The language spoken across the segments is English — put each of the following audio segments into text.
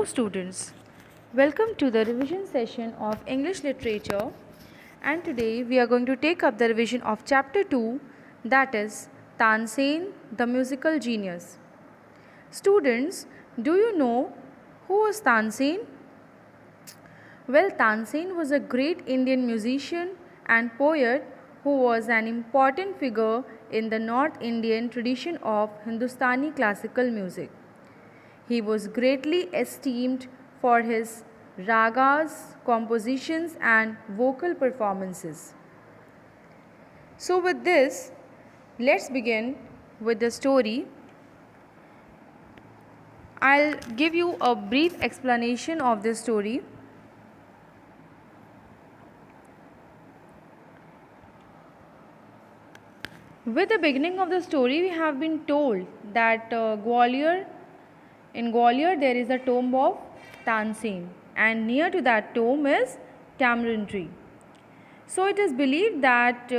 students, welcome to the revision session of English Literature, and today we are going to take up the revision of chapter 2, that is Tansen the musical genius. Students, do you know who was Tansen? Well, Tansen was a great Indian musician and poet who was an important figure in the North Indian tradition of Hindustani classical music. He was greatly esteemed for his ragas, compositions, and vocal performances. So, with this, let's begin with the story. I'll give you a brief explanation of this story. With the beginning of the story, we have been told that in Gwalior there is a tomb of Tansen, and near to that tomb is tamarind tree. So it is believed that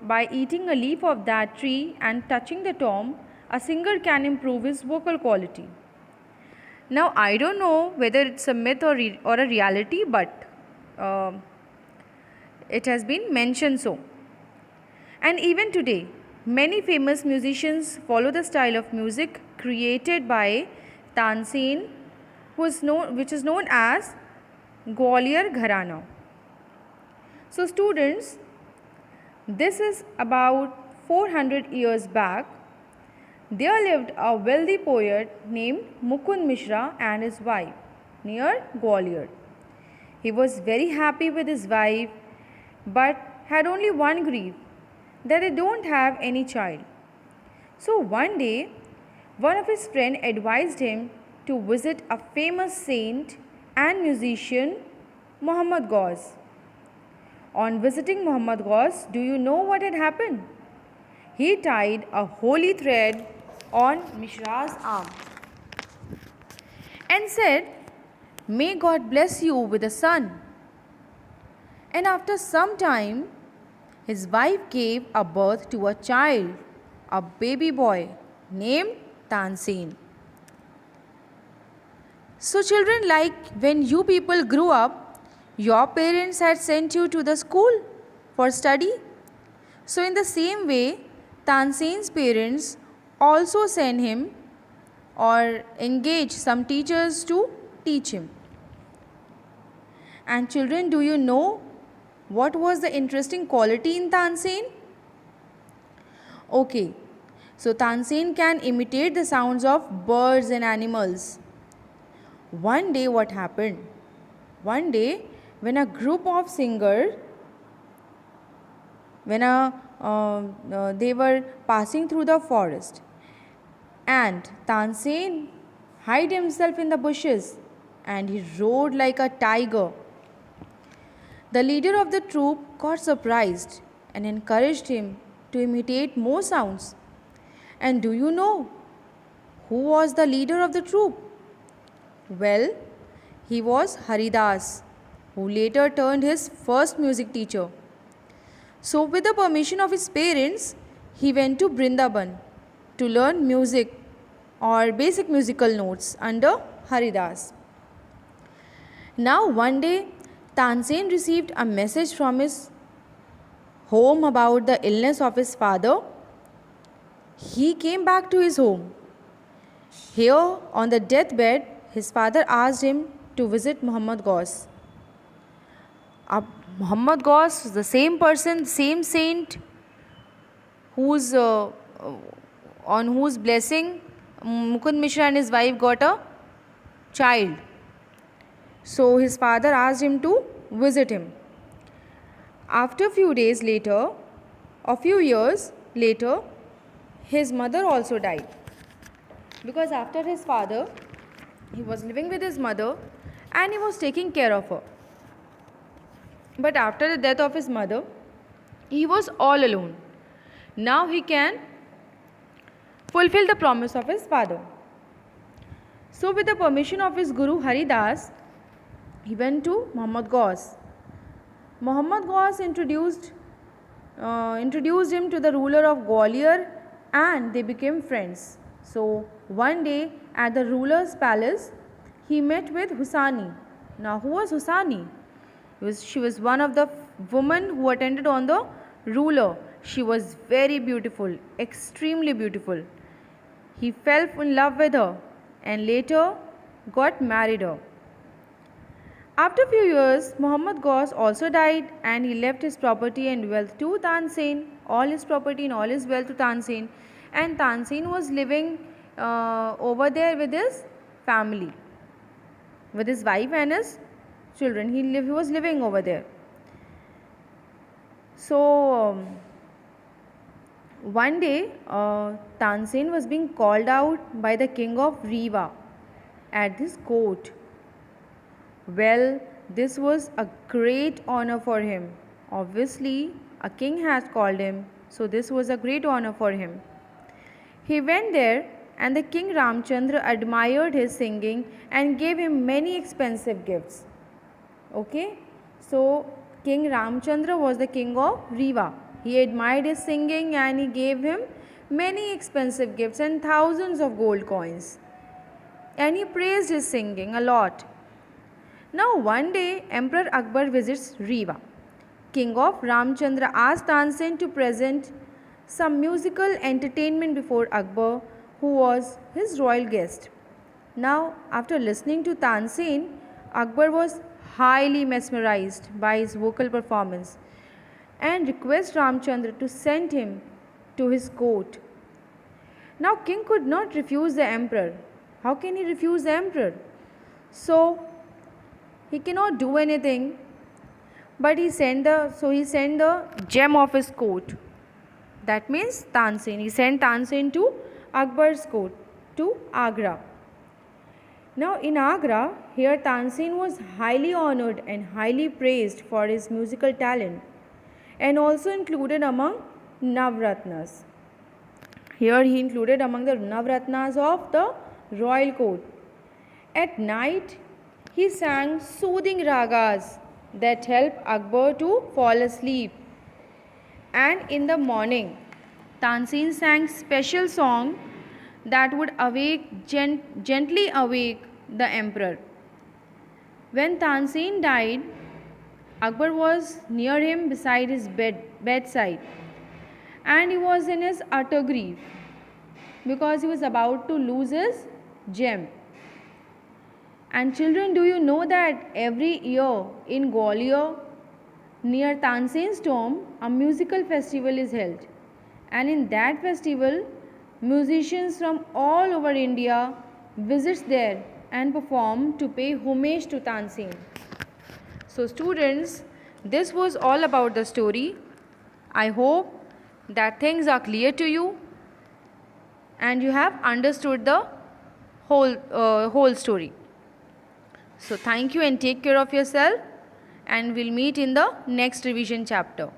by eating a leaf of that tree and touching the tomb, a singer can improve his vocal quality. Now I don't know whether it's a myth or a reality, but it has been mentioned so. And even today, many famous musicians follow the style of music created by Tansen, which is known as Gwalior Gharana. So students, this is about 400 years back. There lived a wealthy poet named Mukund Mishra and his wife near Gwalior. He was very happy with his wife but had only one grief, that they don't have any child. So one day, one of his friends advised him to visit a famous saint and musician, Muhammad Ghaus. On visiting Muhammad Ghaus, do you know what had happened? He tied a holy thread on Mishra's arm and said, "May God bless you with a son." And after some time, his wife gave a birth to a child, a baby boy named Tansen. So children, like when you people grew up, your parents had sent you to the school for study. So in the same way, Tansen's parents also sent him or engaged some teachers to teach him. And children, do you know what was the interesting quality in Tansen? Okay, so Tansen can imitate the sounds of birds and animals. One day what happened? One day when a group of singers, they were passing through the forest, and Tansen hid himself in the bushes and he roared like a tiger. The leader of the troop got surprised and encouraged him to imitate more sounds. And do you know who was the leader of the troop? Well, he was Haridas, who later turned his first music teacher. So, with the permission of his parents, he went to Brindaban to learn music or basic musical notes under Haridas. Now, one day, Tansen received a message from his home about the illness of his father. He came back to his home. Here, on the deathbed, his father asked him to visit Muhammad Ghaus. Muhammad Ghaus is the same person, same saint, on whose blessing Mukund Mishra and his wife got a child. So his father asked him to visit him. After a few years later, his mother also died. Because after his father, he was living with his mother and he was taking care of her. But after the death of his mother, he was all alone. Now he can fulfill the promise of his father. So with the permission of his guru Haridas, he went to Muhammad Ghaus. Muhammad Ghaus introduced him to the ruler of Gwalior and they became friends. So one day at the ruler's palace, he met with Husani. Now, who was Husani? She was one of the women who attended on the ruler. She was very beautiful, extremely beautiful. He fell in love with her and later got married her. After a few years, Muhammad Ghaus also died and he left his property and wealth to Tansen, all his property and all his wealth to Tansen. And Tansen was living over there with his family, with his wife and his children. He was living over there. So, one day, Tansen was being called out by the king of Riva at his court. Well, this was a great honor for him. Obviously, a king has called him, so this was a great honor for him. He went there, and the king Ramchandra admired his singing and gave him many expensive gifts. Okay, so King Ramchandra was the king of Riva. He admired his singing and he gave him many expensive gifts and thousands of gold coins. And he praised his singing a lot. Now one day Emperor Akbar visits Riva. King of Ramchandra asked Tansen to present some musical entertainment before Akbar, who was his royal guest. Now after listening to Tansen, Akbar was highly mesmerized by his vocal performance and requested Ramchandra to send him to his court. Now king could not refuse the emperor. How can he refuse the emperor? So he cannot do anything, but he sent the gem of his court. That means Tansen. He sent Tansen to Akbar's court, to Agra. Now in Agra, here Tansen was highly honored and highly praised for his musical talent and also included among Navratnas. Here he included among the Navratnas of the royal court. At night, he sang soothing ragas that help Akbar to fall asleep. And in the morning, Tansen sang special song that would gently awake the emperor. When Tansen died, Akbar was near him beside his bedside, and he was in his utter grief because he was about to lose his gem. And children, do you know that every year in Gwalior, near Tansen's tomb, a musical festival is held, and in that festival, musicians from all over India visits there and perform to pay homage to Tansen. So students, this was all about the story. I hope that things are clear to you and you have understood the whole story. So thank you and take care of yourself, and we'll meet in the next revision chapter.